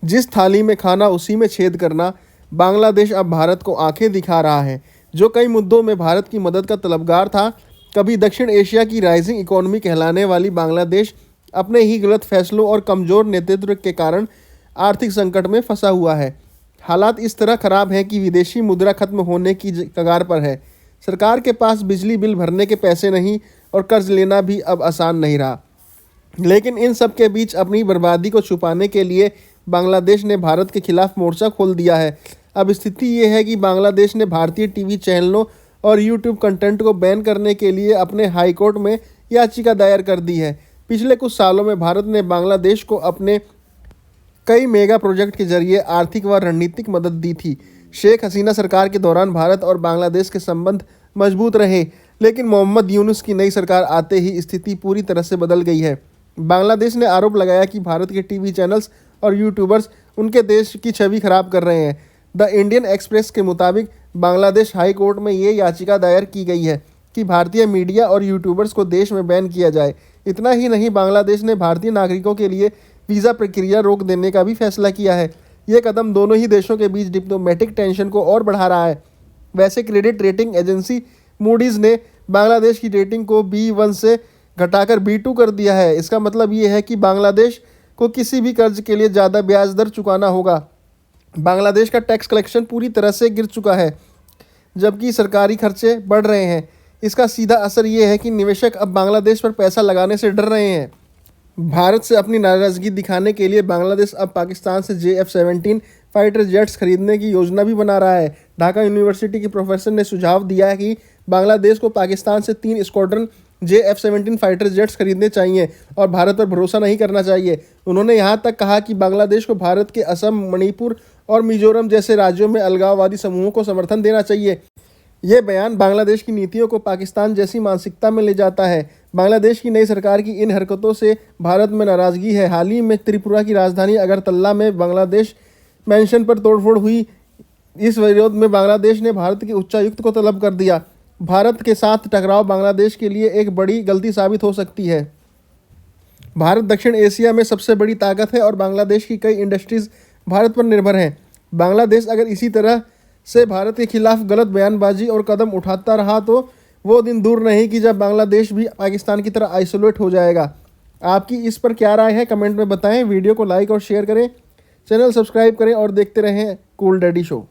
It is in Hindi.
जिस थाली में खाना उसी में छेद करना। बांग्लादेश अब भारत को आंखें दिखा रहा है, जो कई मुद्दों में भारत की मदद का तलबगार था। कभी दक्षिण एशिया की राइजिंग इकोनॉमी कहलाने वाली बांग्लादेश अपने ही गलत फैसलों और कमज़ोर नेतृत्व के कारण आर्थिक संकट में फंसा हुआ है। हालात इस तरह ख़राब हैं कि विदेशी मुद्रा खत्म होने की कगार पर है। सरकार के पास बिजली बिल भरने के पैसे नहीं और कर्ज लेना भी अब आसान नहीं रहा। लेकिन इन सब के बीच अपनी बर्बादी को छुपाने के लिए बांग्लादेश ने भारत के खिलाफ मोर्चा खोल दिया है। अब स्थिति ये है कि बांग्लादेश ने भारतीय टीवी चैनलों और यूट्यूब कंटेंट को बैन करने के लिए अपने हाई कोर्ट में याचिका दायर कर दी है। पिछले कुछ सालों में भारत ने बांग्लादेश को अपने कई मेगा प्रोजेक्ट के जरिए आर्थिक व रणनीतिक मदद दी थी। शेख हसीना सरकार के दौरान भारत और बांग्लादेश के संबंध मजबूत रहे, लेकिन मोहम्मद यूनुस की नई सरकार आते ही स्थिति पूरी तरह से बदल गई है। बांग्लादेश ने आरोप लगाया कि भारत के टीवी चैनल्स और यूट्यूबर्स उनके देश की छवि खराब कर रहे हैं। द इंडियन एक्सप्रेस के मुताबिक बांग्लादेश हाई कोर्ट में ये याचिका दायर की गई है कि भारतीय मीडिया और यूट्यूबर्स को देश में बैन किया जाए। इतना ही नहीं, बांग्लादेश ने भारतीय नागरिकों के लिए वीज़ा प्रक्रिया रोक देने का भी फैसला किया है। ये कदम दोनों ही देशों के बीच डिप्लोमेटिक टेंशन को और बढ़ा रहा है। वैसे क्रेडिट रेटिंग एजेंसी मूडीज़ ने बांग्लादेश की रेटिंग को B1 से घटाकर B2 कर दिया है। इसका मतलब ये है कि बांग्लादेश को किसी भी कर्ज के लिए ज़्यादा ब्याज दर चुकाना होगा। बांग्लादेश का टैक्स कलेक्शन पूरी तरह से गिर चुका है, जबकि सरकारी खर्चे बढ़ रहे हैं। इसका सीधा असर ये है कि निवेशक अब बांग्लादेश पर पैसा लगाने से डर रहे हैं। भारत से अपनी नाराज़गी दिखाने के लिए बांग्लादेश अब पाकिस्तान से JF-17 फाइटर जेट्स खरीदने की योजना भी बना रहा है। ढाका यूनिवर्सिटी के प्रोफेसर ने सुझाव दिया है कि बांग्लादेश को पाकिस्तान से 3 स्क्वाड्रन JF-17 फाइटर जेट्स खरीदने चाहिए और भारत पर भरोसा नहीं करना चाहिए। उन्होंने यहाँ तक कहा कि बांग्लादेश को भारत के असम, मणिपुर और मिजोरम जैसे राज्यों में अलगाववादी समूहों को समर्थन देना चाहिए। ये बयान बांग्लादेश की नीतियों को पाकिस्तान जैसी मानसिकता में ले जाता है। बांग्लादेश की नई सरकार की इन हरकतों से भारत में नाराज़गी है। हाल ही में त्रिपुरा की राजधानी अगरतला में बांग्लादेश मेंशन पर तोड़फोड़ हुई। इस विरोध में बांग्लादेश ने भारत के उच्चायुक्त को तलब कर दिया। भारत के साथ टकराव बांग्लादेश के लिए एक बड़ी गलती साबित हो सकती है। भारत दक्षिण एशिया में सबसे बड़ी ताकत है और बांग्लादेश की कई इंडस्ट्रीज़ भारत पर निर्भर हैं। बांग्लादेश अगर इसी तरह से भारत के खिलाफ गलत बयानबाजी और कदम उठाता रहा तो वो दिन दूर नहीं कि जब बांग्लादेश भी पाकिस्तान की तरह आइसोलेट हो जाएगा। आपकी इस पर क्या राय है, कमेंट में बताएं। वीडियो को लाइक और शेयर करें, चैनल सब्सक्राइब करें और देखते रहें कूल डैडी शो।